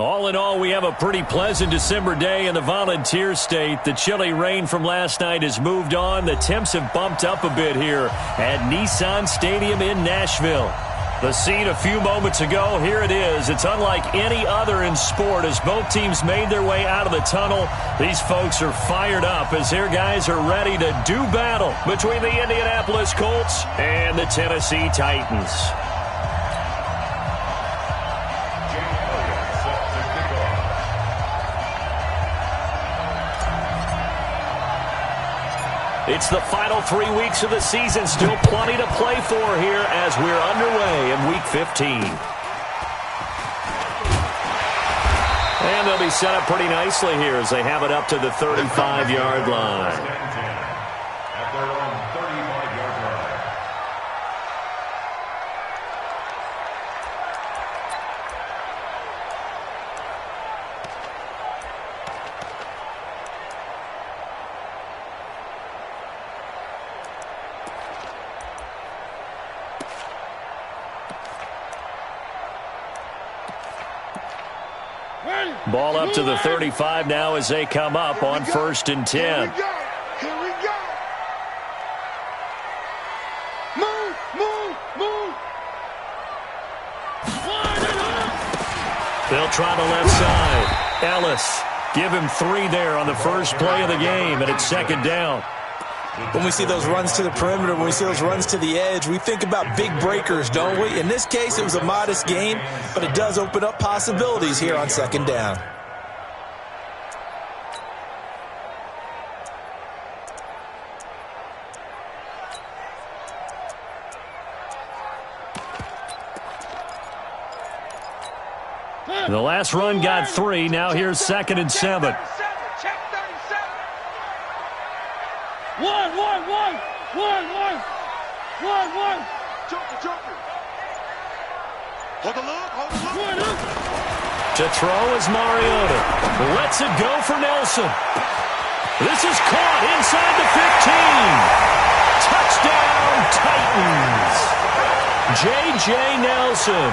All in all, we have a pretty pleasant December day in the Volunteer State. The chilly rain from last night has moved on. The temps have bumped up a bit here at Nissan Stadium in Nashville. The scene a few moments ago, here it is. It's unlike any other in sport as both teams made their way out of the tunnel. These folks are fired up as their guys are ready to do battle between the Indianapolis Colts and the Tennessee Titans. It's the final 3 weeks of the season. Still plenty to play for here as we're underway in Week 15. And they'll be set up pretty nicely here as they have it up to the 35-yard line. Ball up to the 35 now as they come up on 1st and 10. Here we go. Move. They'll try the left side. Ellis, give him 3 there on the first play of the game, and it's 2nd down. When we see those runs to the perimeter, when we see those runs to the edge, we think about big breakers, don't we? In this case, it was a modest gain, but it does open up possibilities here on 2nd down. The last run got 3. Now here's 2nd and 7. One. Jumper. Hold the look. To throw is Mariota. Lets it go for Nelson. This is caught inside the 15. Touchdown, Titans. J.J. Nelson.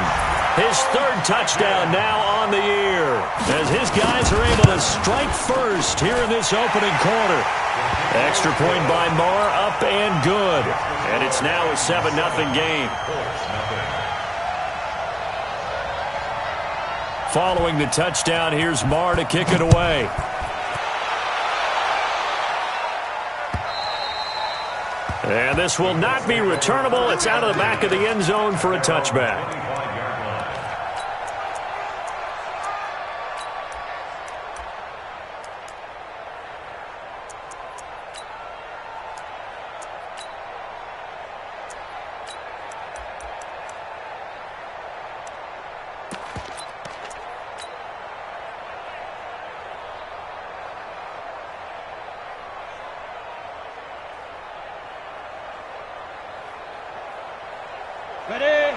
His 3rd touchdown now on the year as his guys are able to strike first here in this opening quarter. Extra point by Marr, up and good. And it's now a 7-0 game. Following the touchdown, here's Marr to kick it away. And this will not be returnable. It's out of the back of the end zone for a touchback. Ready?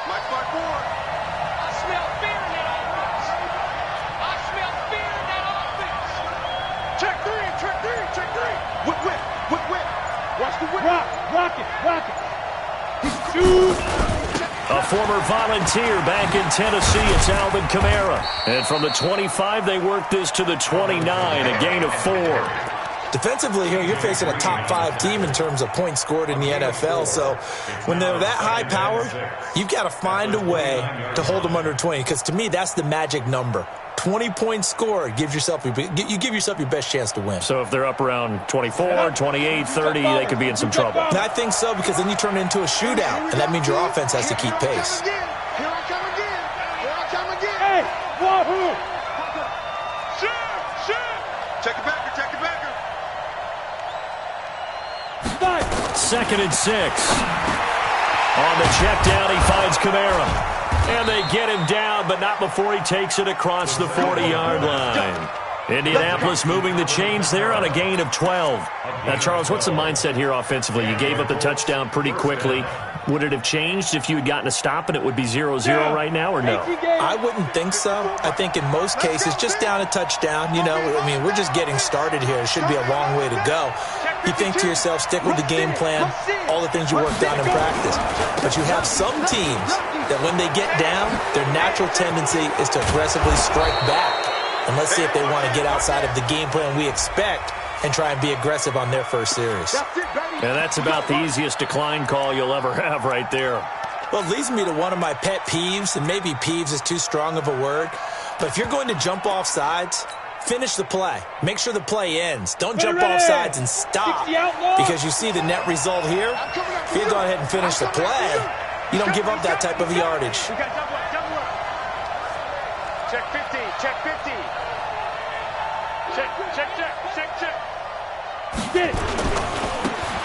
Mike 5-4. I smell fear in that offense. Check three. Whip. Watch the whip. Rock it. A former Volunteer back in Tennessee, it's Alvin Kamara. And from the 25, they work this to the 29, a gain of 4. Defensively here, you're facing a top 5 team in terms of points scored in the NFL. So when they're that high powered, you've got to find a way to hold them under 20. Because to me, that's the magic number. 20 points scored gives yourself your best chance to win. So if they're up around 24, 28, 30, they could be in some trouble. And I think so, because then you turn it into a shootout, and that means your offense has to keep pace. Here I come again. Hey, wahoo! Shoot! Check it back. 2nd and 6. On the check down, he finds Kamara. And they get him down, but not before he takes it across the 40-yard line. Indianapolis moving the chains there on a gain of 12. Now, Charles, what's the mindset here offensively? You gave up the touchdown pretty quickly. Would it have changed if you had gotten a stop and it would be 0-0 right now, or no? I wouldn't think so. I think in most cases, just down a touchdown, we're just getting started here. It should be a long way to go. you think to yourself, stick with the game plan, all the things you worked on in practice. But you have some teams that when they get down, their natural tendency is to aggressively strike back. And let's see if they want to get outside of the game plan we expect and try and be aggressive on their first series. And that's about the easiest decline call you'll ever have right there. Well, it leads me to one of my pet peeves, and maybe peeves is too strong of a word, but if you're going to jump off sides, finish the play. Make sure the play ends. Don't jump off sides and stop, because you see the net result here. If you go ahead and finish the play, you don't give up that type of yardage. Check 50, check 50. Check.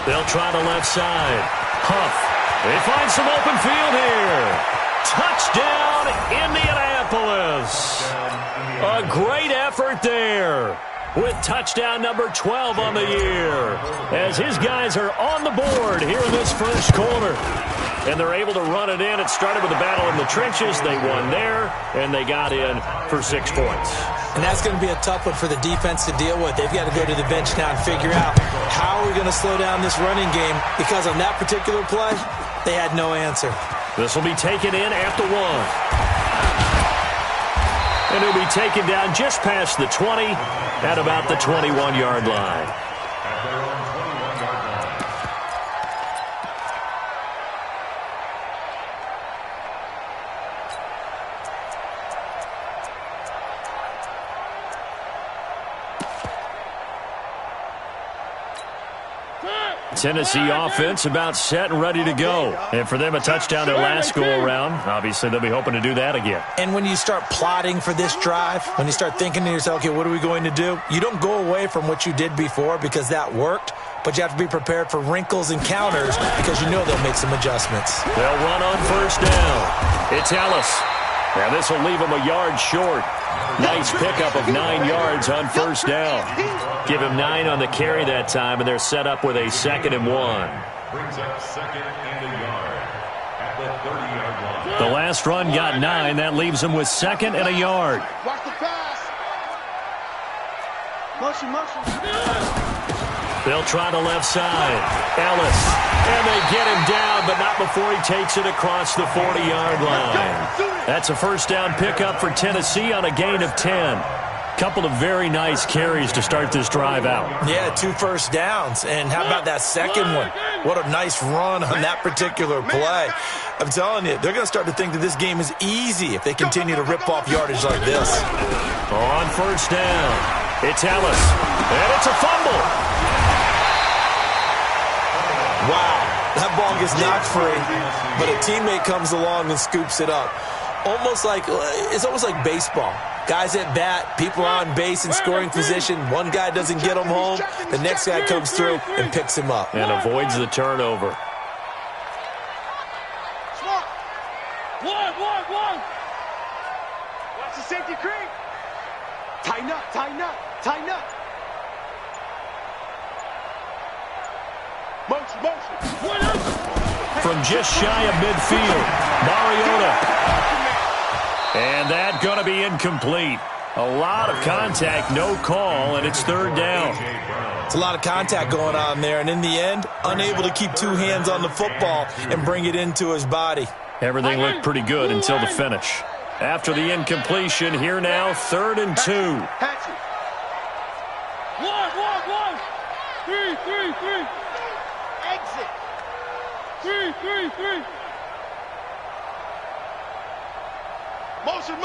They'll try the left side. Huff. They find some open field here. Touchdown, Indianapolis. A great effort there with touchdown number 12 on the year as his guys are on the board here in this first quarter. And they're able to run it in. It started with a battle in the trenches. They won there, and they got in for 6 points. And that's going to be a tough one for the defense to deal with. They've got to go to the bench now and figure out how are we going to slow down this running game, because on that particular play, they had no answer. This will be taken in at the 1. And it'll be taken down just past the 20 at about the 21-yard line. Tennessee offense about set and ready to go. And for them, a touchdown their last go-around. Obviously, they'll be hoping to do that again. And when you start plotting for this drive, when you start thinking to yourself, okay, what are we going to do? You don't go away from what you did before because that worked, but you have to be prepared for wrinkles and counters because you know they'll make some adjustments. They'll run on first down. It's Ellis. Now this will leave him a yard short. Nice pickup of 9 yards on first down. Give him 9 on the carry that time, and they're set up with a 2nd and 1. Brings up 2nd and a yard at the 30-yard line. The last run got 9. That leaves him with 2nd and a yard. Watch the pass. Motion. They'll try the left side. Ellis. And they get him down, but not before he takes it across the 40-yard line. That's a first down pickup for Tennessee on a gain of 10. Couple of very nice carries to start this drive out. Yeah, 2 first downs. And how about that second one? What a nice run on that particular play. I'm telling you, they're going to start to think that this game is easy if they continue to rip off yardage like this. On first down, it's Ellis. And it's a fumble. Wow, that ball gets knocked free, but a teammate comes along and scoops it up. It's almost like baseball. Guys at bat, people are on base in scoring position. One guy doesn't get him home. The next guy comes through and picks him up. And avoids the turnover. One. Watch the safety creep. Tighten up. Motion. From just shy of midfield, Mariota. And that going to be incomplete. A lot of contact, no call, and it's 3rd down. It's a lot of contact going on there, and in the end, unable to keep 2 hands on the football and bring it into his body. Everything looked pretty good until the finish. After the incompletion, here now, 3rd and 2. Patch it. One. 3. Exit. 3. Motion.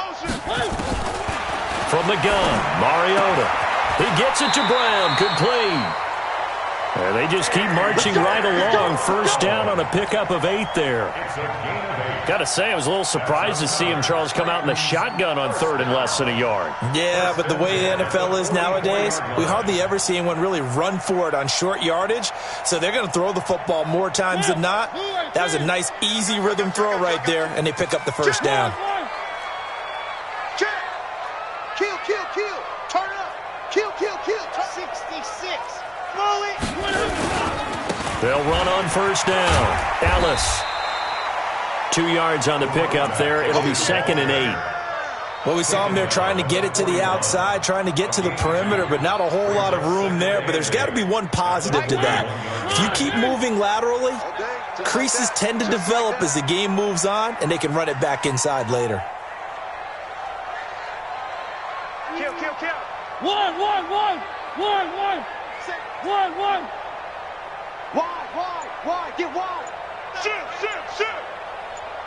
From the gun, Mariota. He gets it to Brown, complete. And they just keep marching right along. First down on a pickup of 8 there. Got to say, I was a little surprised to see him, Charles, come out in the shotgun on 3rd and less than a yard. Yeah, but the way the NFL is nowadays, we hardly ever see anyone really run for it on short yardage. So they're going to throw the football more times than not. That was a nice, easy rhythm throw right there, and they pick up the first down. Kill. Turn up. Kill. 66. Throw it. They'll run on first down. Ellis. 2 yards on the pickup there. It'll be 2nd and 8. Well, we saw him there trying to get it to the outside, trying to get to the perimeter, but not a whole lot of room there. But there's got to be one positive to that. If you keep moving laterally, creases tend to develop as the game moves on, and they can run it back inside later. Kill, kill, kill. One. Wide, get wide. Shoot.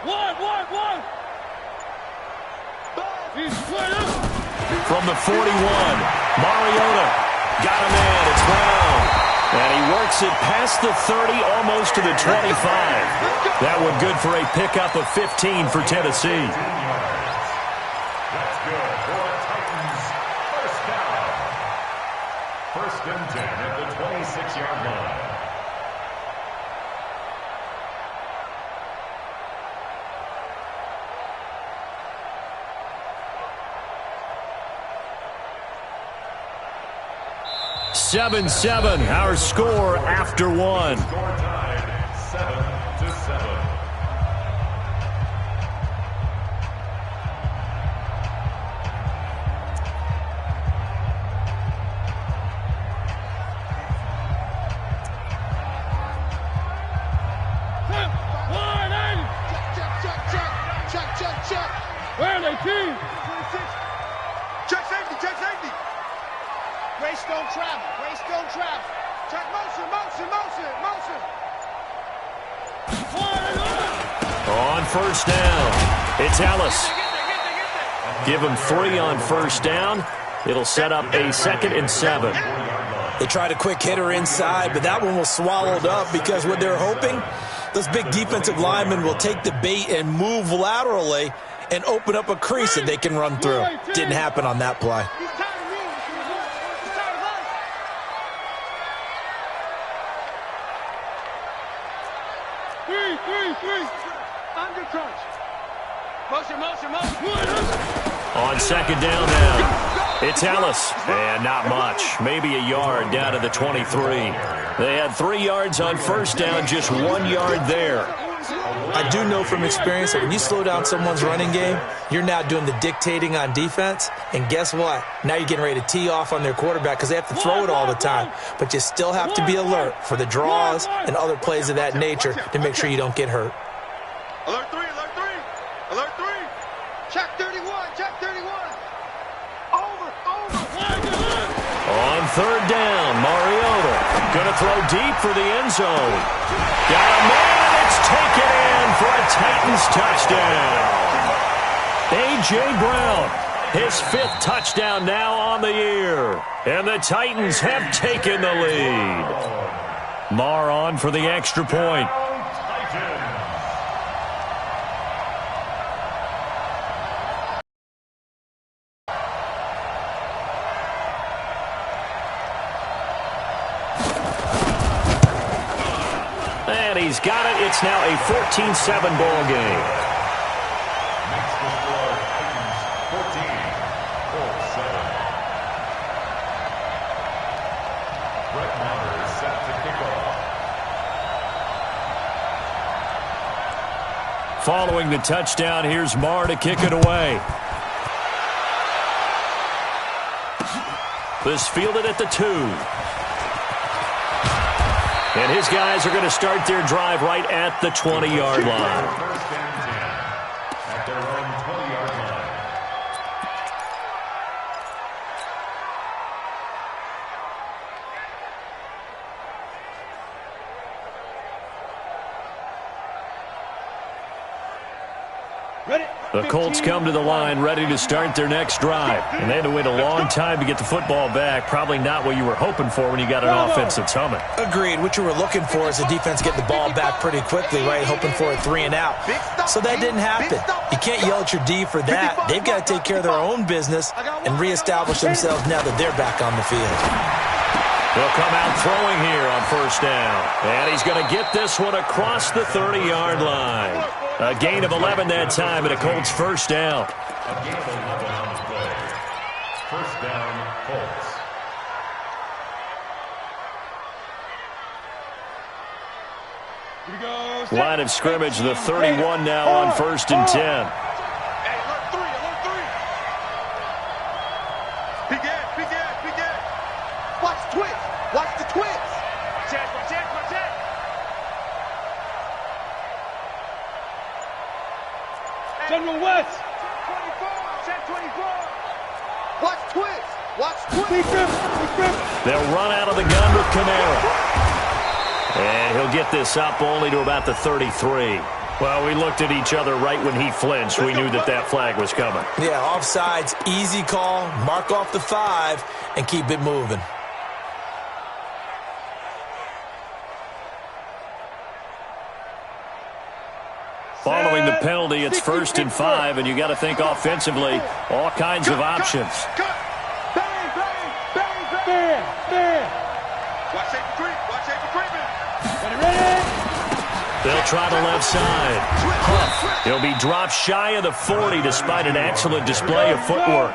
One. He's straight up. From the 41, Mariota got a man. It's Brown. And he works it past the 30, almost to the 25. That one good for a pickup of 15 for Tennessee. That's good for a Titans first down. First and 10 at the 26-yard line. Seven, our score after one. Score tied 7-7. Check. Where are they, team? Check safety. Race don't travel. Check motion. On first down, it's Ellis. Give him 3 on first down. It'll set up a 2nd and 7. They tried a quick hitter inside, but that one was swallowed up because what they're hoping, those big defensive linemen will take the bait and move laterally and open up a crease that they can run through. Didn't happen on that play. Three. Under crunch. Motion. On second down now, it's Ellis. And not much. Maybe a yard down to the 23. They had 3 yards on first down, just 1 yard there. I do know from experience that when you slow down someone's running game, you're now doing the dictating on defense. And guess what? Now you're getting ready to tee off on their quarterback because they have to throw it all the time. But you still have to be alert for the draws and other plays of that nature to make sure you don't get hurt. Alert 3. Check 31. Over. On third down, Mariota gonna throw deep for the end zone. Got a man, and it's taken in for a Titans touchdown. A.J. Brown, his 5th touchdown now on the year. And the Titans have taken the lead. Mar on for the extra point. And he's got it. It's now a 14-7 ball game. Makes the score Titans 14, Colts 7. Brett Maher is set to kick off. Following the touchdown, here's Marr to kick it away. This fielded at the 2. And his guys are going to start their drive right at the 20-yard line. First and 10 at their own 20-yard line. The Colts come to the line ready to start their next drive. And they had to wait a long time to get the football back. Probably not what you were hoping for when you got an offense that's humming. Agreed. What you were looking for is the defense get the ball back pretty quickly, right? Hoping for a 3 and out. So that didn't happen. You can't yell at your D for that. They've got to take care of their own business and reestablish themselves now that they're back on the field. They'll come out throwing here on first down. And he's going to get this one across the 30-yard line. A gain of 11 that time and a Colts first down. A gain of 11 on the play. First down, Colts. Line of scrimmage, the 31 now on first and 10. Hey, alert 3. General West. Check 24. Watch twist. Watch twist. Big grip. They'll run out of the gun with Kamara. And he'll get this up only to about the 33. Well, we looked at each other right when he flinched. We knew that that flag was coming. Yeah, offsides, easy call. Mark off the 5 and keep it moving. Following the penalty, it's 1st and 5, and you got to think offensively, all kinds of options. Bang, bang, bang, Bam. Watch safety creep. Watch safety creeping. Ready. They'll try the left side. Huff. He'll be dropped shy of the 40 despite an excellent display of footwork.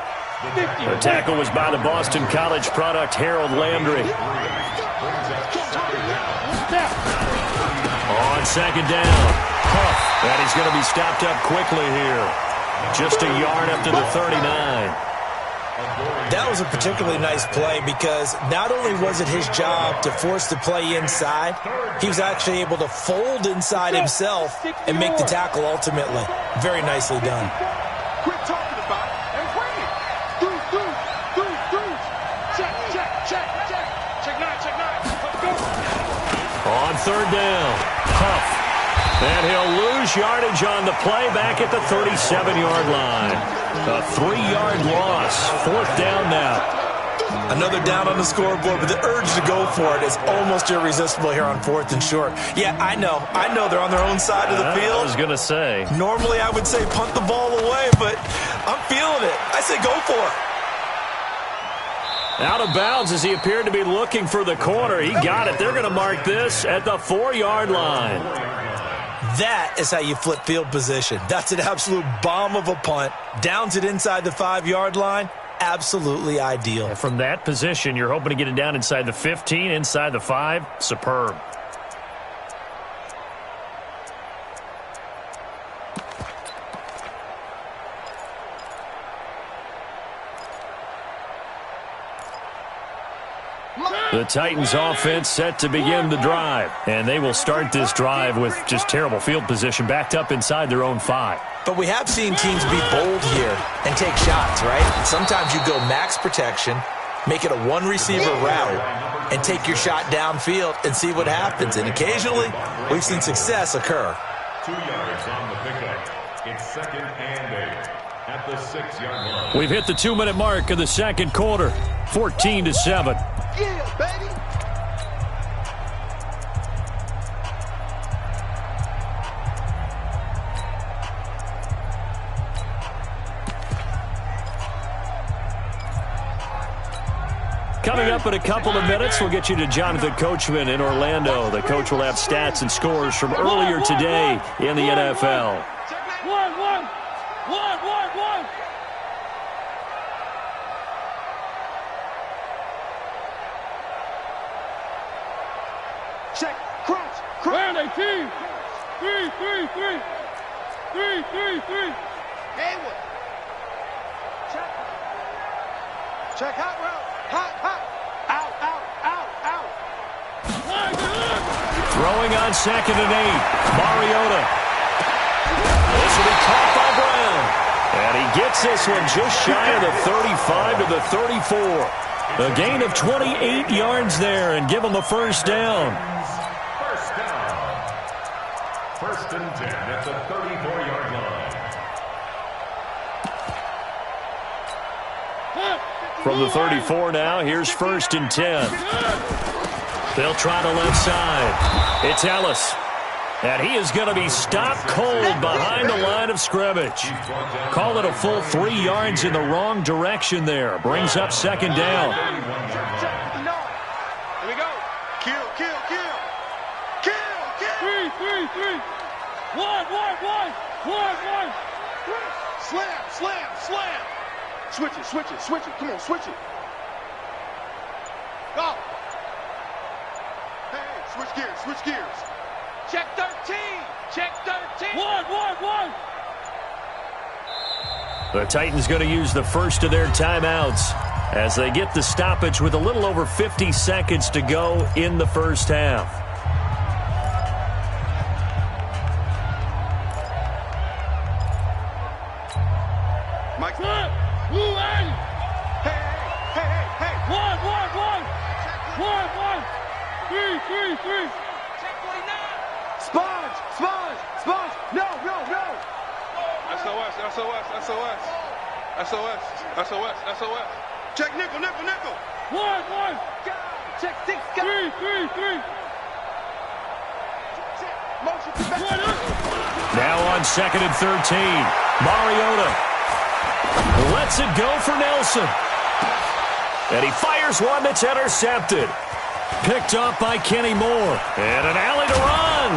The tackle was by the Boston College product, Harold Landry. On 2nd down, Huff. And he's going to be stopped up quickly here. Just a yard up to the 39. That was a particularly nice play because not only was it his job to force the play inside, he was actually able to fold inside himself and make the tackle ultimately. Very nicely done. Quit talking about it and bring it. Through. Check. Check 9. Let's go. On 3rd down, Huff. And he'll lose yardage on the play back at the 37-yard line. A 3-yard loss. 4th down now. Another down on the scoreboard, but the urge to go for it is almost irresistible here on 4th and short. Yeah, I know they're on their own side of the field. I was going to say. Normally I would say punt the ball away, but I'm feeling it. I say go for it. Out of bounds as he appeared to be looking for the corner. He got it. They're going to mark this at the 4-yard line. That is how you flip field position. That's an absolute bomb of a punt. Downs it inside the 5-yard line. Absolutely ideal. And from that position, you're hoping to get it down inside the 15, inside the 5. Superb. The Titans offense set to begin the drive. And they will start this drive with just terrible field position backed up inside their own 5. But we have seen teams be bold here and take shots, right? And sometimes you go max protection, make it a one-receiver route, and take your shot downfield and see what happens. And occasionally, we've seen success occur. 2 yards on the pickup. It's 2nd and 8 at the 6-yard line. We've hit the 2-minute mark of the 2nd quarter. 14-7. Yeah, baby. Coming up in a couple of minutes, we'll get you to Jonathan Coachman in Orlando. The coach will have stats and scores from earlier today in the NFL. One. Check. Crunch. Round 18. 3. Hayward. Check hot route. Hot. Out. Throwing on 2nd and 8. Mariota. This will be caught by Brown. And he gets this one just shy of the 35 to the 34. A gain of 28 yards there and give him a 1st down. 1st and 10 at the 34-yard line. From the 34 now, here's 1st and 10. They'll try the left side. It's Ellis. And he is going to be stopped cold behind the line of scrimmage. Call it a full 3 yards in the wrong direction there. Brings up 2nd down. Here we go. Kill. 3. 1. Slam. Switch it. Come on, switch it. Go. Hey, switch gears. Check 13. 1. The Titans going to use the first of their timeouts as they get the stoppage with a little over 50 seconds to go in the 1st half. SOS. Check nickel. One. Check 6, Three. Motion to back. One up. Now on 2nd and 13. Mariota lets it go for Nelson. And he fires one that's intercepted. Picked off by Kenny Moore. And an alley to run.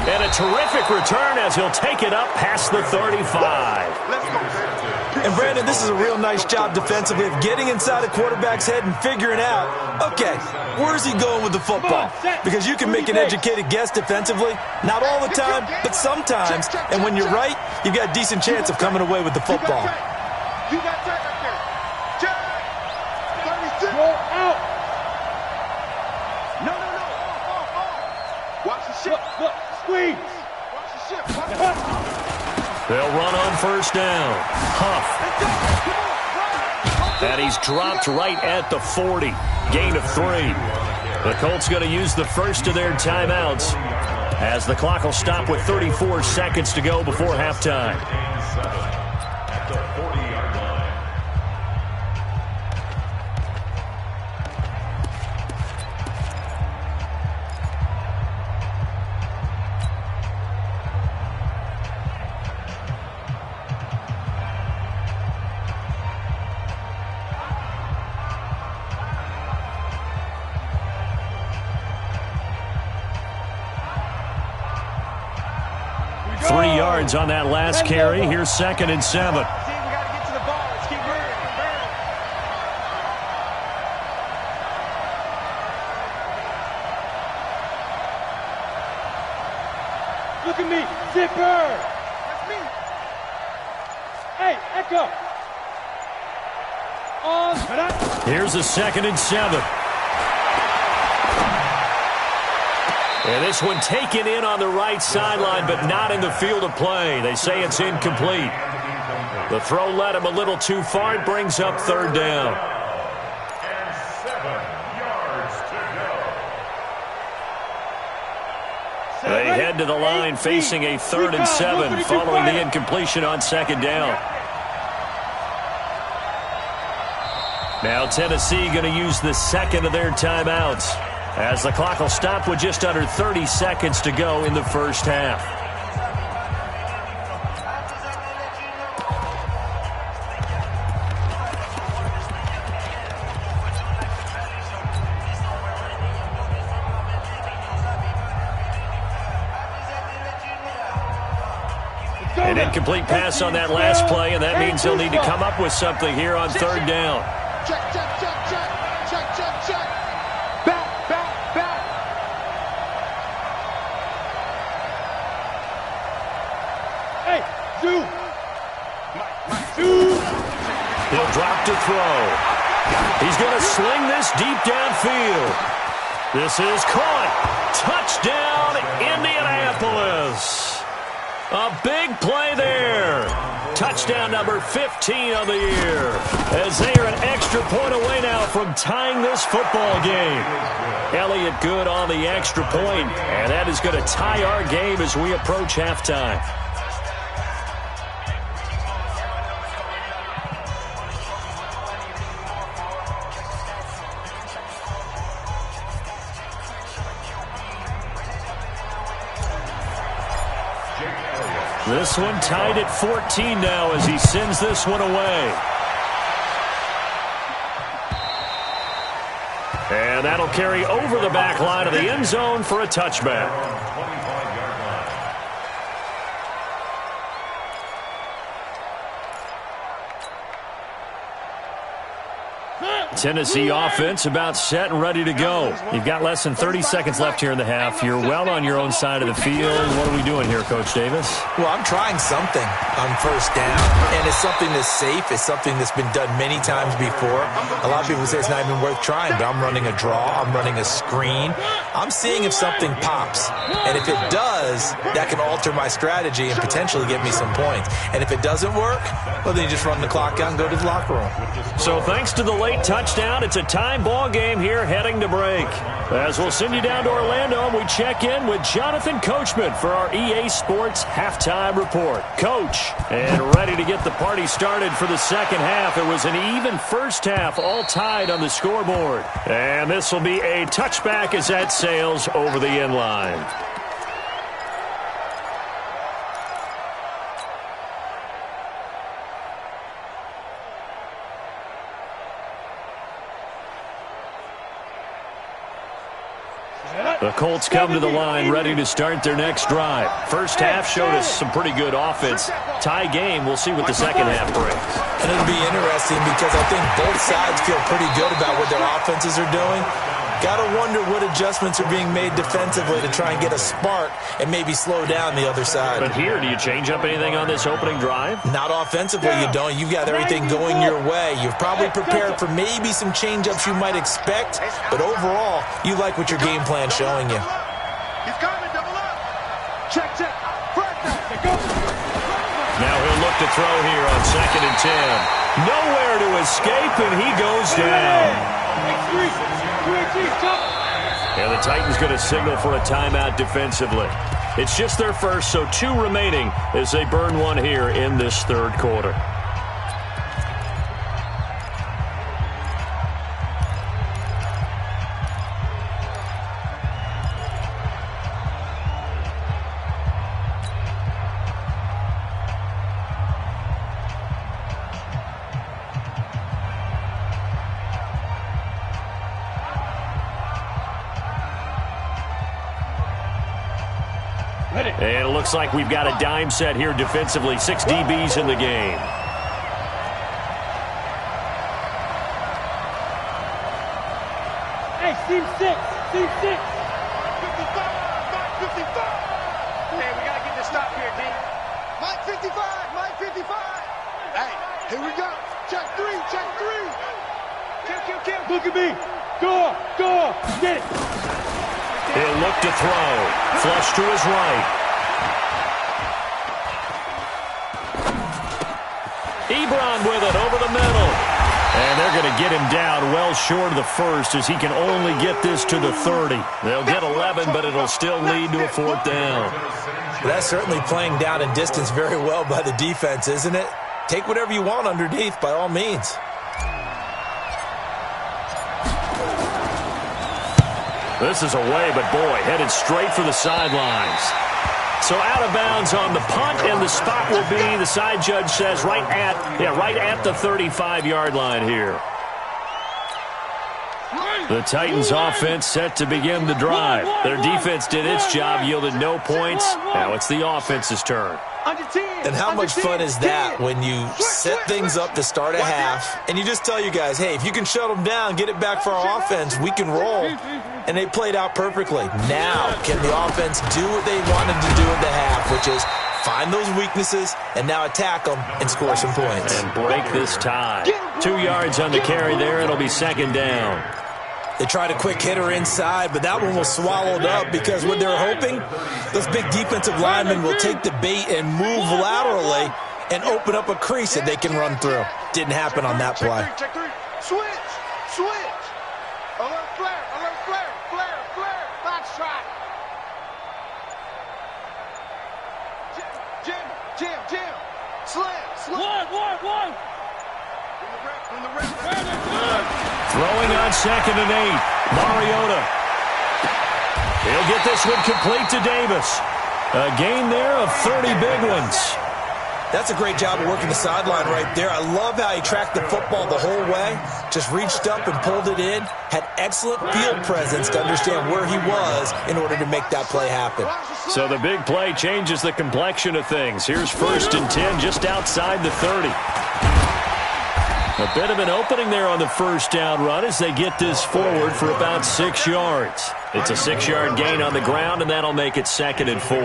And a terrific return as he'll take it up past the 35. Let's go, baby. And Brandon, this is a real nice job defensively of getting inside a quarterback's head and figuring out, okay, where's he going with the football? Because you can make an educated guess defensively. Not all the time, but sometimes. And when you're right, you've got a decent chance of coming away with the football. You got tight up there. Check. 36. Roll out. No. Watch the ship. Look. Squeeze. Watch the ship. Watch the ship. They'll run on first down. Huff. And he's dropped right at the 40. Gain of 3. The Colts going to use the first of their timeouts as the clock will stop with 34 seconds to go before halftime. At the 40-yard line. 3 yards on that last carry. Here's 2nd and 7. We got to get to the ball. Let's keep moving. Look at me. Zipper. That's me. Hey, Echo. On. Here's a 2nd and 7. And this one taken in on the right sideline, but not in the field of play. They say it's incomplete. The throw led him a little too far. It brings up 3rd down. And 7 yards to go. They head to the line facing a 3rd and 7 following the incompletion on 2nd down. Now Tennessee going to use the 2nd of their timeouts, as the clock will stop with just under 30 seconds to go in the first half. An incomplete pass on that last play, and that means he'll need to come up with something here on 3rd down. Check. Back. Hey, Zoo. Zoo. He'll drop to throw. He's going to sling this deep downfield. This is caught. Touchdown, Indianapolis. A big play there. Touchdown number 15 of the year, as they are an extra point away now from tying this football game. Elliott good on the extra point, and that is going to tie our game as we approach halftime. This one tied at 14 now as he sends this one away. And that'll carry over the back line of the end zone for a touchback. Tennessee offense about set and ready to go. You've got less than 30 seconds left here in the half. You're well on your own side of the field. What are we doing here, Coach Davis? Well, I'm trying something on first down, and it's something that's safe. It's something that's been done many times before. A lot of people say it's not even worth trying, but I'm running a draw. I'm running a screen. I'm seeing if something pops, and if it does, that can alter my strategy and potentially get me some points. And if it doesn't work, well, then you just run the clock out and go to the locker room. So thanks to the late time touchdown. It's a time ball game here heading to break. As we'll send you down to Orlando, and we check in with Jonathan Coachman for our EA Sports Halftime Report. Coach, and ready to get the party started for the second half. It was an even first half, all tied on the scoreboard. And this will be a touchback as that sails over the end line. The Colts come to the line ready to start their next drive. First half showed us some pretty good offense. Tie game, we'll see what the second half brings. And it'll be interesting because I think both sides feel pretty good about what their offenses are doing. Got to wonder what adjustments are being made defensively to try and get a spark and maybe slow down the other side. But here, do you change up anything on this opening drive? Not offensively, you don't. You've got everything going your way. You've probably prepared for maybe some change-ups you might expect, but overall, you like what your game plan's showing you. He's coming, double up. Check, check. Now he'll look to throw here on 2nd and 10. Nowhere to escape, and he goes down. And the Titans going to signal for a timeout defensively. It's just their first, so 2 remaining as they burn one here in this third quarter. And it looks like we've got a dime set here defensively. 6 DBs in the game. Hey, team 6. Team 6. 55. Hey, we got to get this stop here, D. Mike 55. Mike 55. Hey, here we go. Check 3. Check 3. Kill. Look at me. Go. Get it. He'll look to throw. Flush to his right. Ebron with it over the middle. And they're going to get him down well short of the first as he can only get this to the 30. They'll get 11, but it'll still lead to a 4th down. Well, that's certainly playing down in distance very well by the defense, isn't it? Take whatever you want underneath, by all means. This is away, but boy, headed straight for the sidelines. So out of bounds on the punt, and the spot will be, the side judge says, right at the 35-yard line here. The Titans offense set to begin the drive. Their defense did its job, yielded no points. Now it's the offense's turn. And how much fun is that when you set things up to start a half and you just tell you guys, hey, if you can shut them down, get it back for our offense, we can roll. And they played out perfectly. Now, can the offense do what they wanted to do at the half, which is find those weaknesses and now attack them and score some points. And break this tie. 2 yards on the carry there. It'll be 2nd down. They tried a quick hitter inside, but that one was swallowed up because what they're hoping, those big defensive linemen will take the bait and move laterally and open up a crease that they can run through. Didn't happen on that play. Check 3. Switch. Alert flare. Box track. Jim. Slam. One. Throwing on 2nd and 8. Mariota. He'll get this one complete to Davis. A gain there of 30 big ones. That's a great job of working the sideline right there. I love how he tracked the football the whole way. Just reached up and pulled it in. Had excellent field presence to understand where he was in order to make that play happen. So the big play changes the complexion of things. Here's 1st and 10 just outside the 30. A bit of an opening there on the first down run as they get this forward for about 6 yards. It's a 6-yard gain on the ground, and that'll make it 2nd and 4.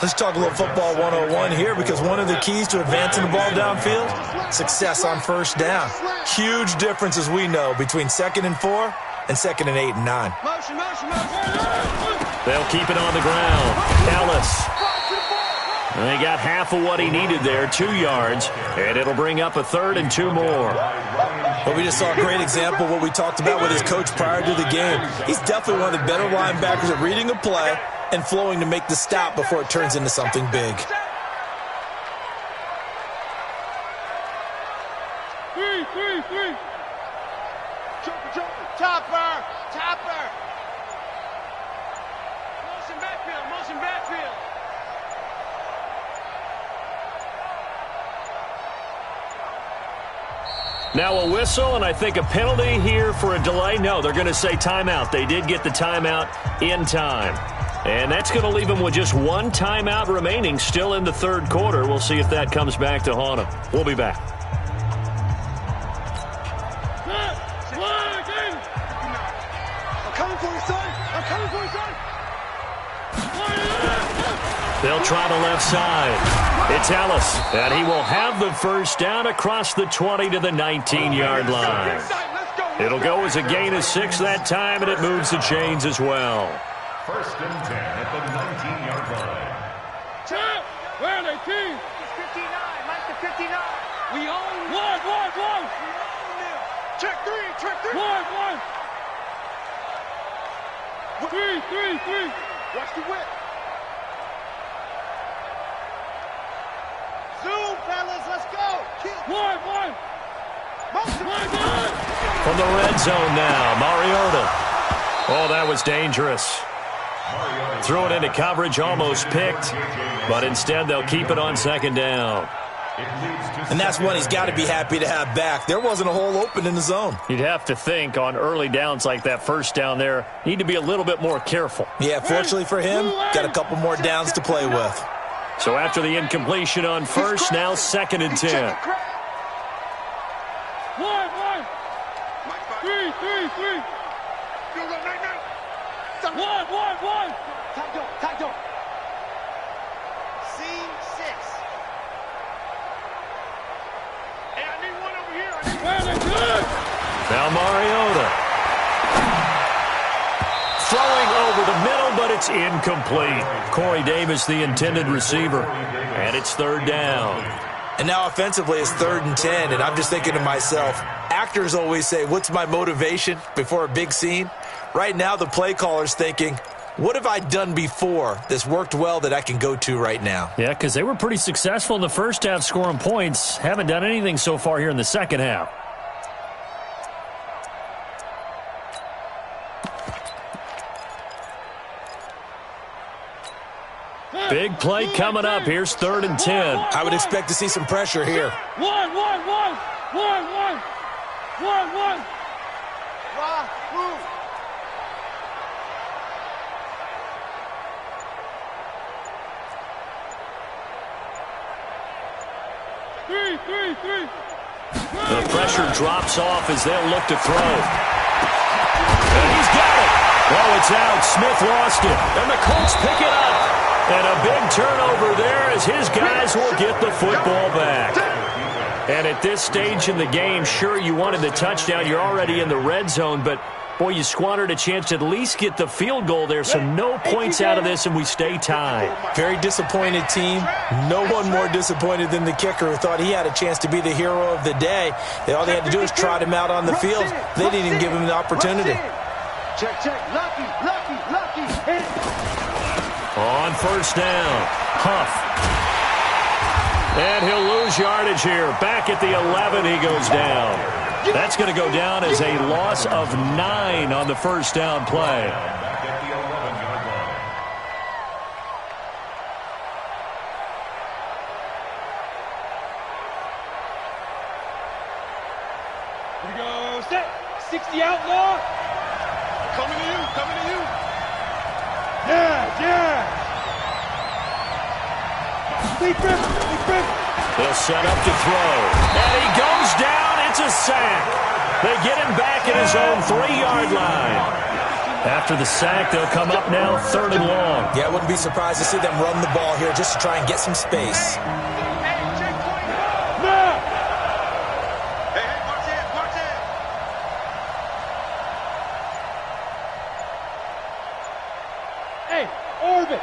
Let's talk a little football 101 here because one of the keys to advancing the ball downfield, success on first down. Huge difference, as we know, between 2nd and 4 and 2nd and 8 and 9. Motion. They'll keep it on the ground. Ellis. And they got half of what he needed there, 2 yards, and it'll bring up a 3rd and 2 more. Well, we just saw a great example of what we talked about with his coach prior to the game. He's definitely one of the better linebackers at reading a play and flowing to make the stop before it turns into something big. Three. Topper. Motion backfield. Now a whistle, and I think a penalty here for a delay. No, they're going to say timeout. They did get the timeout in time. And that's going to leave them with just one timeout remaining still in the third quarter. We'll see if that comes back to haunt them. We'll be back. I'm coming for you, son. They'll try the left side. It's Ellis, and he will have the first down across the 20 to the 19-yard line. It'll go as a gain of 6 that time, and it moves the chains as well. First and 10 at the 19-yard line. Where are they, team? 59, Mike the 59. We own one. Check three. One. Three. Watch the whip. Zoom, fellas, let's go. One. From the red zone now, Mariota. Oh, that was dangerous. Threw it into coverage, almost picked, but instead they'll keep it on second down. And that's one he's got to be happy to have back. There wasn't a hole open in the zone. You'd have to think on early downs like that first down there, need to be a little bit more careful. Yeah, fortunately for him, got a couple more downs to play with. So after the incompletion on first, now second and 10. One. Three. One. Tight door. Scene 6. Hey, I need one over here. Where are they good? Now Mariota. Throwing over the middle, but it's incomplete. Corey Davis, the intended receiver. And it's third down. And now offensively it's 3rd and 10, and I'm just thinking to myself, actors always say, what's my motivation before a big scene? Right now the play caller's thinking, what have I done before that's worked well that I can go to right now? Yeah, because they were pretty successful in the first half scoring points. Haven't done anything so far here in the second half. Big play coming up. Here's 3rd and 10. I would expect to see some pressure here. One. Raw, move. Three. The pressure drops off as they'll look to throw. And he's got it. Oh, it's out. Smith lost it. And the Colts pick it up. And a big turnover there as his guys will get the football back. And at this stage in the game, sure, you wanted the touchdown. You're already in the red zone, but, boy, you squandered a chance to at least get the field goal there, so no points out of this, and we stay tied. Very disappointed team. No one more disappointed than the kicker who thought he had a chance to be the hero of the day. All they had to do was trot him out on the field. They didn't even give him the opportunity. Check. Lucky. On first down, Huff. And he'll lose yardage here. Back at the 11, he goes down. That's going to go down as a loss of 9 on the first down play. Back at the 11-yard line. Here we go. Set. 60 outlaw. Coming to you. Yeah. Big rip. They'll set up to throw. And he goes down. It's a sack. They get him back at his own 3-yard line. After the sack, they'll come up now 3rd and long. Yeah, I wouldn't be surprised to see them run the ball here just to try and get some space. Hey, orbit.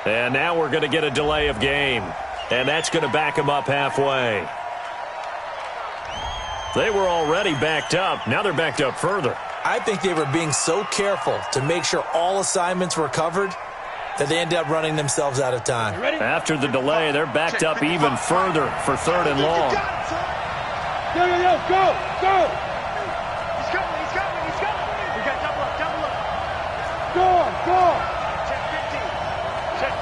And now we're going to get a delay of game. And that's going to back them up halfway. They were already backed up. Now they're backed up further. I think they were being so careful to make sure all assignments were covered that they ended up running themselves out of time. After the delay, they're backed up even further for 3rd and long. Yo, go! He's coming. We got double up. Go! Check 15. Check.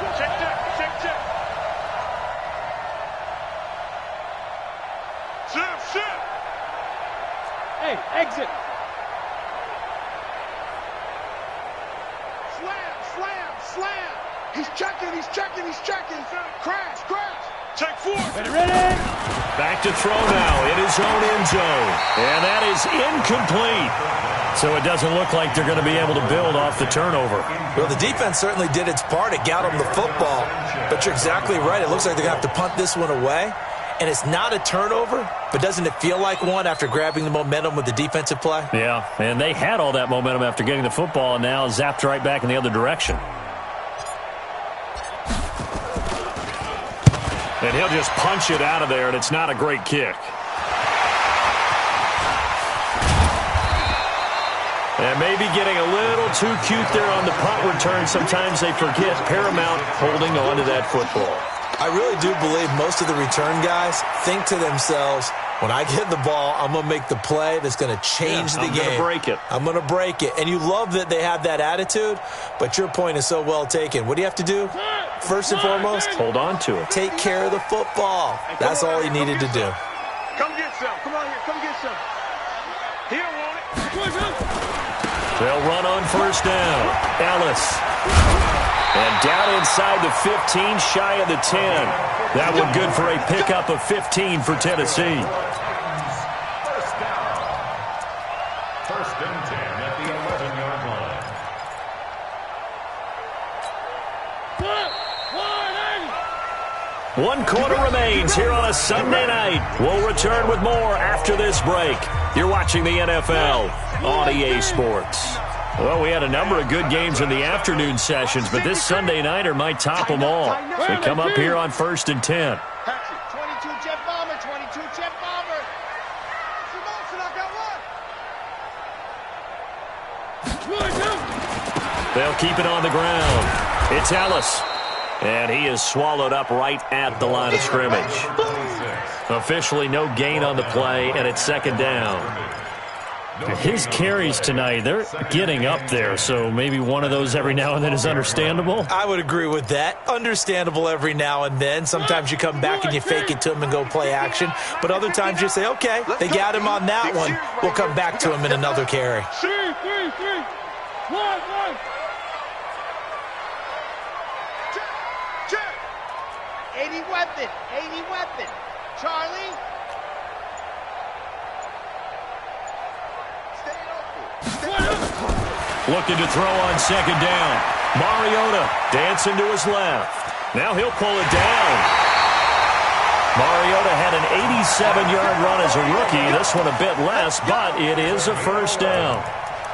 Shift. Hey, exit! Slam. He's checking. Crash. Check 4. Ready? Back to throw now in his own end zone. And that is incomplete. So it doesn't look like they're going to be able to build off the turnover. Well, the defense certainly did its part. It got them the football. But you're exactly right. It looks like they're going to have to punt this one away. And it's not a turnover, but doesn't it feel like one after grabbing the momentum with the defensive play? Yeah, and they had all that momentum after getting the football and now zapped right back in the other direction. And he'll just punch it out of there, and it's not a great kick. And maybe getting a little too cute there on the punt return. Sometimes they forget paramount holding on to that football. I really do believe most of the return guys think to themselves, when I get the ball, I'm going to make the play that's going to change the game. I'm going to break it. And you love that they have that attitude, but your point is so well taken. What do you have to do? First and foremost, hold on to it. Take care of the football. That's all he needed to do. Come get some. Come on here. Come get some. He don't want it. They'll run on 1st down. Ellis. And down inside the 15, shy of the 10. That one good for a pickup of 15 for Tennessee. 1st down. 1st and 10 at the 11-yard line. 1 quarter remains here on a Sunday night. We'll return with more after this break. You're watching the NFL on EA Sports. Well, we had a number of good games in the afternoon sessions, but this Sunday nighter might top them all. They come up here on 1st and 10. 22 jet bomber. They'll keep it on the ground. It's Ellis. And he is swallowed up right at the line of scrimmage. Officially no gain on the play, and it's 2nd down. His carries tonight, they're getting up there, so maybe one of those every now and then is understandable. I would agree with that. Understandable every now and then. Sometimes you come back and you fake it to him and go play action. But other times you say, okay, they got him on that one. We'll come back to him in another carry. 3, 1. Check. 80 weapon. Charlie. Looking to throw on 2nd down. Mariota dancing to his left. Now he'll pull it down. Mariota had an 87-yard run as a rookie. This one a bit less, but it is a 1st down.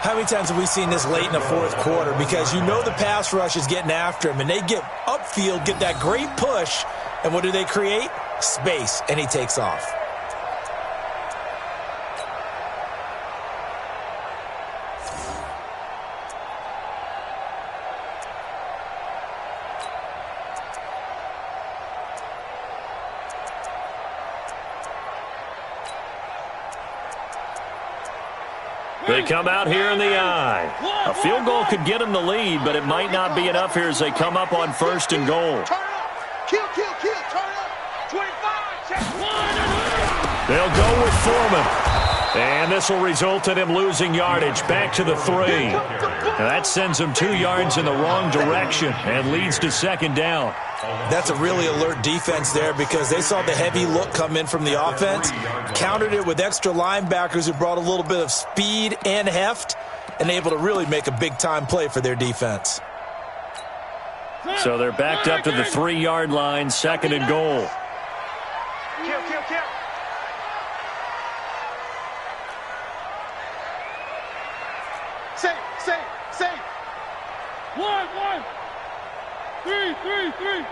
How many times have we seen this late in the 4th quarter? Because you know the pass rush is getting after him, and they get upfield, get that great push, and what do they create? Space, and he takes off. They come out here in the eye. A field goal could get them the lead, but it might not be enough here as they come up on 1st and goal. Turn up. Kill. Turn up. 25. Check 1. They'll go with Foreman. And this will result in him losing yardage back to the 3. Now that sends him 2 yards in the wrong direction and leads to 2nd down. That's a really alert defense there because they saw the heavy look come in from the offense, countered it with extra linebackers who brought a little bit of speed and heft, and able to really make a big-time play for their defense. So they're backed up to the 3-yard line, 2nd and goal. Kill. Safe. 1. Three.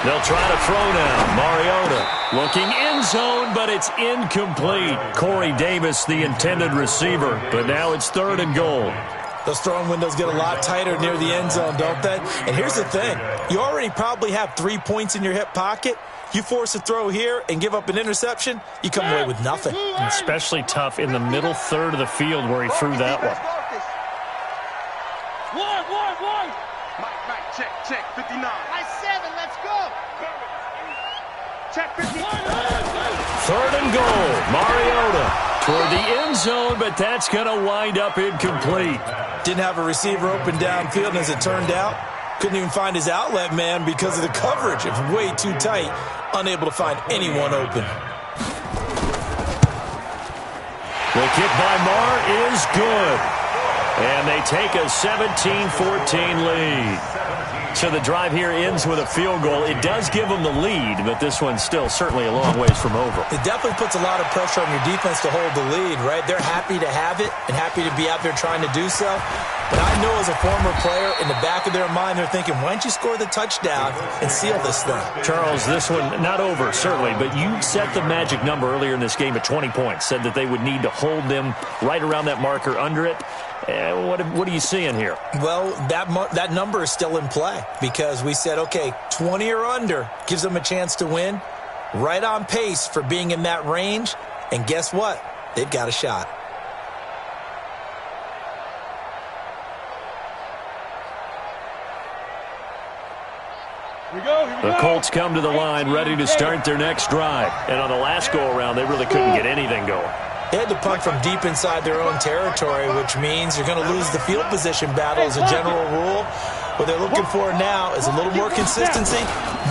They'll try to throw now. Mariota looking end zone, but it's incomplete. Corey Davis, the intended receiver, but now it's 3rd and goal. Those throwing windows get a lot tighter near the end zone, don't they? And here's the thing. You already probably have 3 points in your hip pocket. You force a throw here and give up an interception, you come away with nothing. And especially tough in the middle third of the field where he threw that one. One. Mike, check, 59. High 7, let's go. Check 59. 3rd and goal. Mariota toward the end zone, but that's going to wind up incomplete. Didn't have a receiver open downfield, and as it turned out, couldn't even find his outlet man because of the coverage. It was way too tight, unable to find anyone open. The kick by Marr is good. And they take a 17-14 lead. So the drive here ends with a field goal. It does give them the lead, but this one's still certainly a long ways from over. It definitely puts a lot of pressure on your defense to hold the lead, right? They're happy to have it and happy to be out there trying to do so. But I know as a former player, in the back of their mind, they're thinking, why don't you score the touchdown and seal this thing? Charles, this one, not over, certainly, but you set the magic number earlier in this game at 20 points, said that they would need to hold them right around that marker under it. What are you seeing here? Well, that number is still in play because we said, okay, 20 or under gives them a chance to win. Right on pace for being in that range. And guess what? They've got a shot. Here we go. The Colts come to the line ready to start their next drive. And on the last go-around, they really couldn't get anything going. They had to punt from deep inside their own territory, which means you're going to lose the field position battle as a general rule. What they're looking for now is a little more consistency,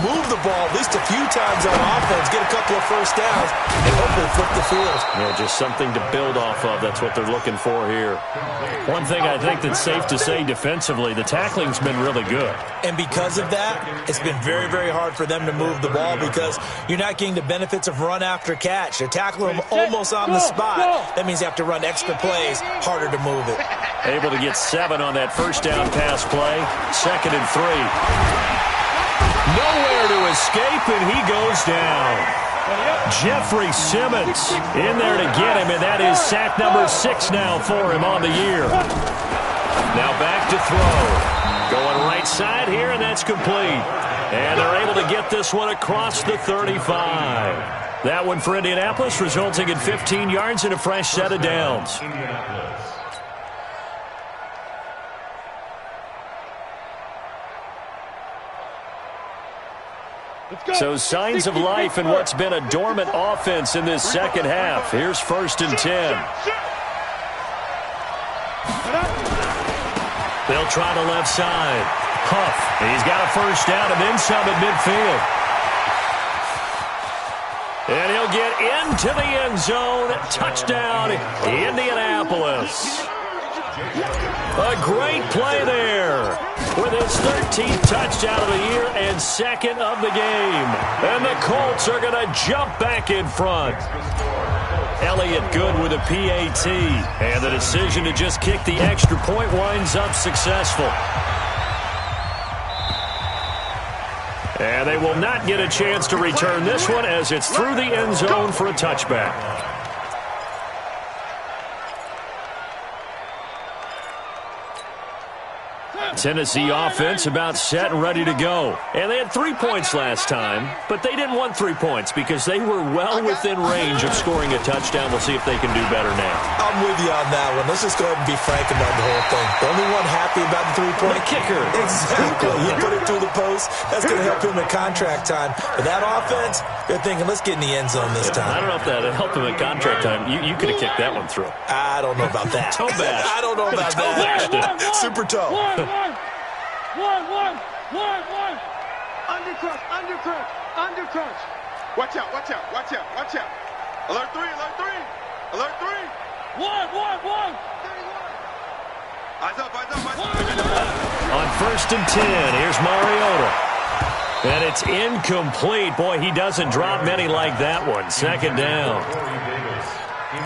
move the ball at least a few times on offense, get a couple of first downs, and hopefully flip the field. Yeah, just something to build off of. That's what they're looking for here. One thing I think that's safe to say defensively, the tackling's been really good. And because of that, it's been very, very hard for them to move the ball because you're not getting the benefits of run after catch. They're tackling them almost on the spot. That means you have to run extra plays, harder to move it. Able to get 7 on that first down pass play. 2nd and 3. Nowhere to escape, and he goes down. Jeffrey Simmons in there to get him, and that is sack number 6 now for him on the year. Now back to throw. Going right side here, and that's complete. And they're able to get this one across the 35. That one for Indianapolis, resulting in 15 yards and a fresh set of downs. So signs of life in what's been a dormant offense in this second half. Here's 1st and 10. They'll try the left side. Huff. He's got a first down and then some at midfield. And he'll get into the end zone. Touchdown, Indianapolis. A great play there with his 13th touchdown of the year and 2nd of the game. And the Colts are going to jump back in front. Elliott Good with a PAT. And the decision to just kick the extra point winds up successful. And they will not get a chance to return this one as it's through the end zone for a touchback. Tennessee offense about set and ready to go. And they had 3 points last time, but they didn't want 3 points because they were well within range of scoring a touchdown. We'll see if they can do better now. I'm with you on that one. Let's just go ahead and be frank about the whole thing. The only one happy about the 3-point kicker. Exactly. You put it through the post. That's going to help him at contract time. But that offense, they're thinking, let's get in the end zone this time. I don't know if that helped him at contract time. You could have kicked that one through. I don't know about that. Toe bash. I don't know about that. Super toe. One. Undercrunch. Watch out. Alert 3. One. Eyes up. On 1st and 10, here's Mariota. And it's incomplete. Boy, he doesn't drop many like that one. 2nd down.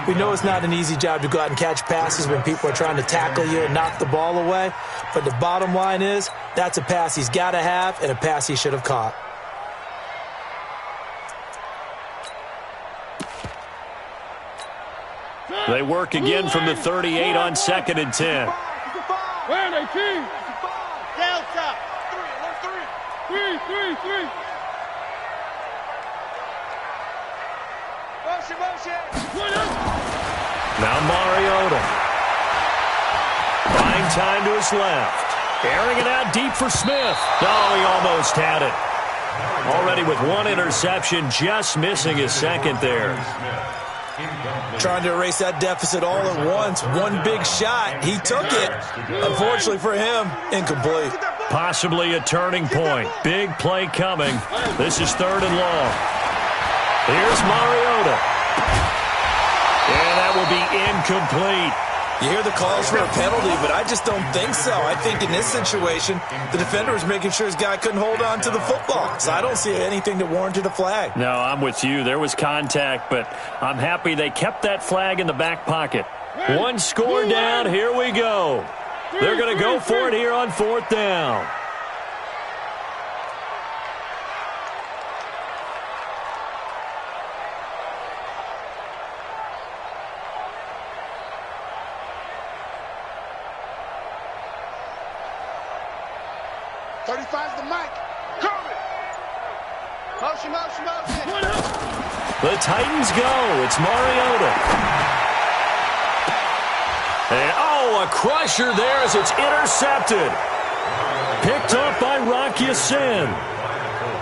We know it's not an easy job to go out and catch passes when people are trying to tackle you and knock the ball away. But the bottom line is, that's a pass he's got to have and a pass he should have caught. They work again from the 38 on 2nd and 10. Where are they, team? Delta. 3. Motion. Now Mariota. Buying time to his left. Airing it out deep for Smith. Oh, he almost had it. Already with one interception, just missing his second there. Trying to erase that deficit all at once. One big shot. He took it. Unfortunately for him, incomplete. Possibly a turning point. Big play coming. This is 3rd and long. Here's Mariota. And that will be incomplete. You hear the calls for a penalty, but I just don't think so. I think in this situation, the defender was making sure his guy couldn't hold on to the football. So I don't see anything that warranted a flag. No, I'm with you. There was contact, but I'm happy they kept that flag in the back pocket. One score down. Here we go. They're going to go for it here on 4th down. The mic. Motion. The Titans go. It's Mariota. And, a crusher there as it's intercepted. Picked up by Rocky Sin.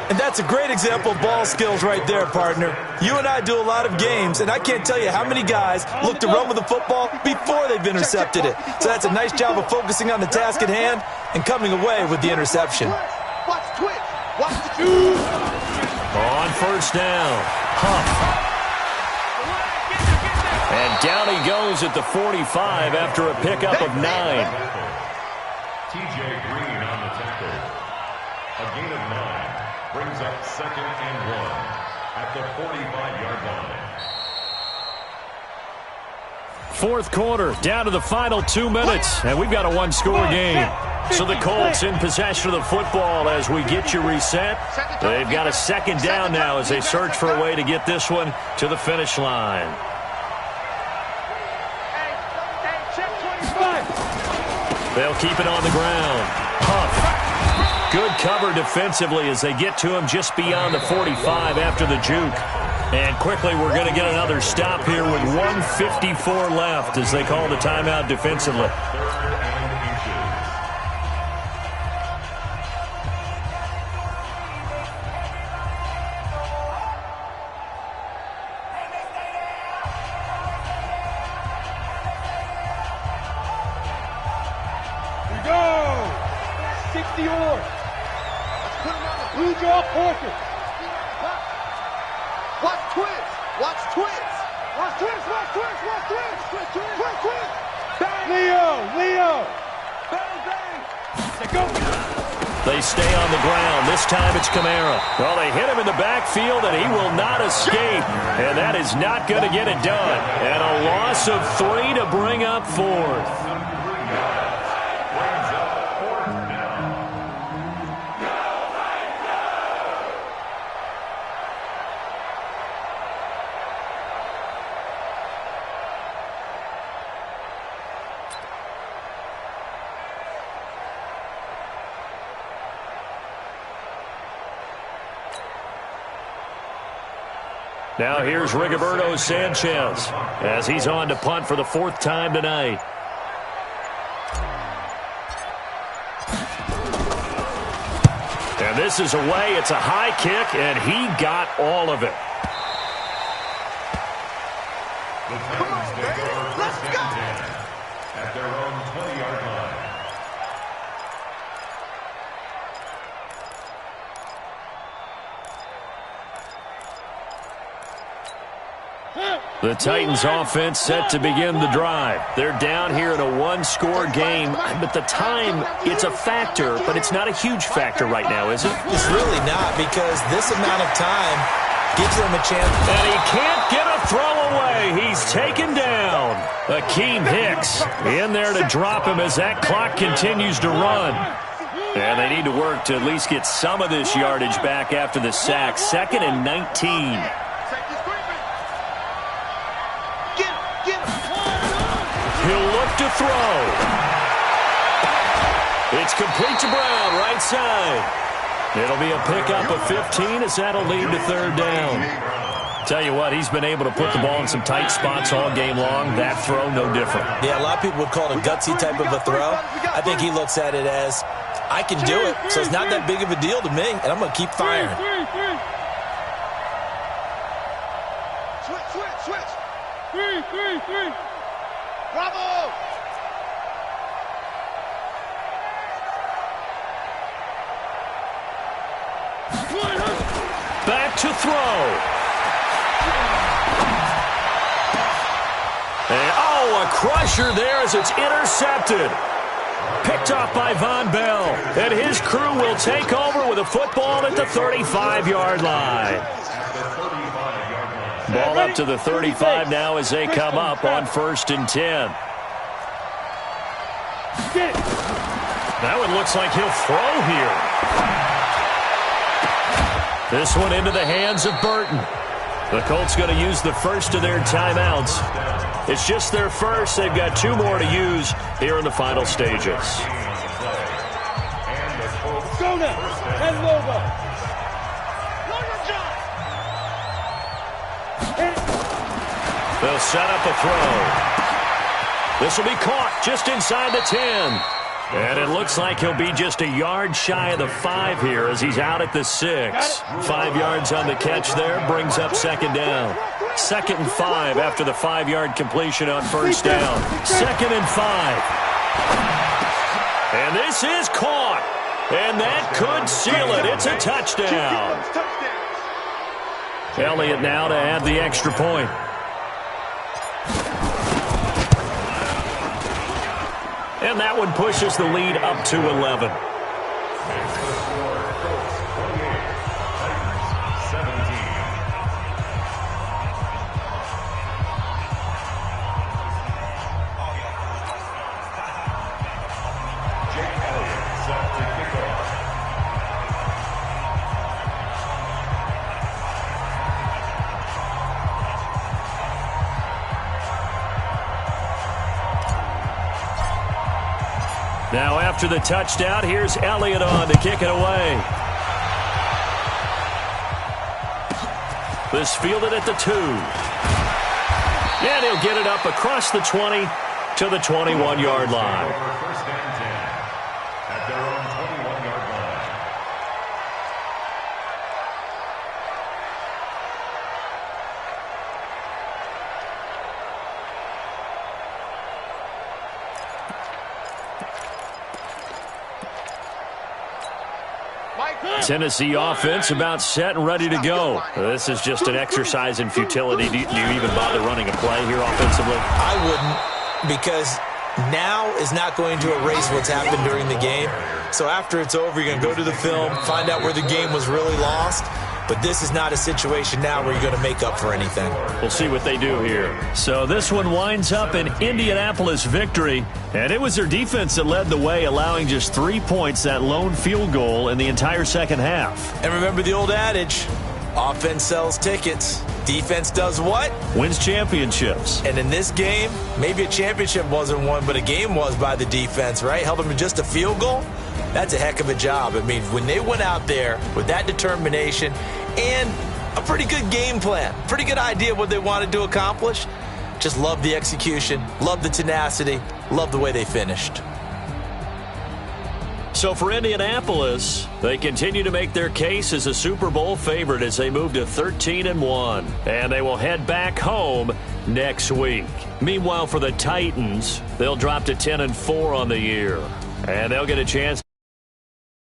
And that's a great example of ball skills right there, partner. You and I do a lot of games, and I can't tell you how many guys look to run with the football before they've intercepted it. So that's a nice job of focusing on the task at hand and coming away with the interception. Watch twitch. Watch the two. On 1st down. Huff. And down he goes at the 45 after a pickup of 9. TJ Green on the tackle. A gain of 9 brings up 2nd and 1 at the 45-yard line. 4th quarter, down to the final 2 minutes, and we've got a one-score game. So the Colts in possession of the football as we get you reset. They've got a 2nd down now as they search for a way to get this one to the finish line. They'll keep it on the ground. Huff. Good cover defensively as they get to him just beyond the 45 after the juke. And quickly we're going to get another stop here with 1:54 left as they call the timeout defensively. Blue draw portrait. Watch twist. Watch twist. Watch twist. Watch twist. Watch twist. Twist. Bang. Leo. Bang, bang. Go. They stay on the ground. This time it's Kamara. Well, they hit him in the backfield, and he will not escape. And that is not going to get it done. And a loss of 3 to bring up 4th. Now here's Rigoberto Sanchez as he's on to punt for the 4th time tonight. And this is away. It's a high kick, and he got all of it. The Titans take over 1st and 10 at their own 20-yard line. The Titans offense set to begin the drive. They're down here in a one-score game, but the time, it's a factor, but it's not a huge factor right now, is it? It's really not, because this amount of time, gives them a chance. And he can't get a throw away. He's taken down. Akeem Hicks in there to drop him as that clock continues to run. And they need to work to at least get some of this yardage back after the sack. 2nd and 19. He'll look to throw. It's complete to Brown, right side. It'll be a pickup of 15 as that'll lead to 3rd down. Tell you what, he's been able to put the ball in some tight spots all game long. That throw, no different. Yeah, a lot of people would call it a gutsy type of a throw. I think he looks at it as, I can do it, so it's not that big of a deal to me, and I'm going to keep firing. Switch. 3. Bravo! Back to throw. And, a crusher there as it's intercepted. Picked off by Von Bell. And his crew will take over with a football at the 35-yard line. Ball up to the 35 now as they come up on 1st and 10. That one looks like he'll throw here. This one into the hands of Burton. The Colts going to use the first of their timeouts. It's just their first. They've got 2 more to use here in the final stages. Go now. Head over. They'll set up a throw. This will be caught just inside the 10. And it looks like he'll be just a yard shy of the 5 here as he's out at the 6. 5 yards on the catch there brings up 2nd down. 2nd and 5 after the 5-yard completion on 1st down. 2nd and 5. And this is caught. And that could seal it. It's a touchdown. Elliott now to add the extra point. And that one pushes the lead up to 11. Now after the touchdown, here's Elliott on to kick it away. This fielded at the 2. And he'll get it up across the 20 to the 21-yard line. First and 10 at their own 21-yard line. Tennessee offense about set and ready to go. This is just an exercise in futility. Do you even bother running a play here offensively? I wouldn't, because now is not going to erase what's happened during the game. So after it's over, you're going to go to the film, find out where the game was really lost. But this is not a situation now where you're going to make up for anything. We'll see what they do here. So this one winds up an Indianapolis victory. And it was their defense that led the way, allowing just 3 points, that lone field goal in the entire second half. And remember the old adage, offense sells tickets. Defense does what? Wins championships. And in this game, maybe a championship wasn't won, but a game was by the defense, right? Held them to just a field goal. That's a heck of a job. I mean, when they went out there with that determination and a pretty good game plan, pretty good idea of what they wanted to accomplish, just love the execution, love the tenacity, love the way they finished. So for Indianapolis, they continue to make their case as a Super Bowl favorite as they move to 13-1. And they will head back home next week. Meanwhile, for the Titans, they'll drop to 10-4 on the year. And they'll get a chance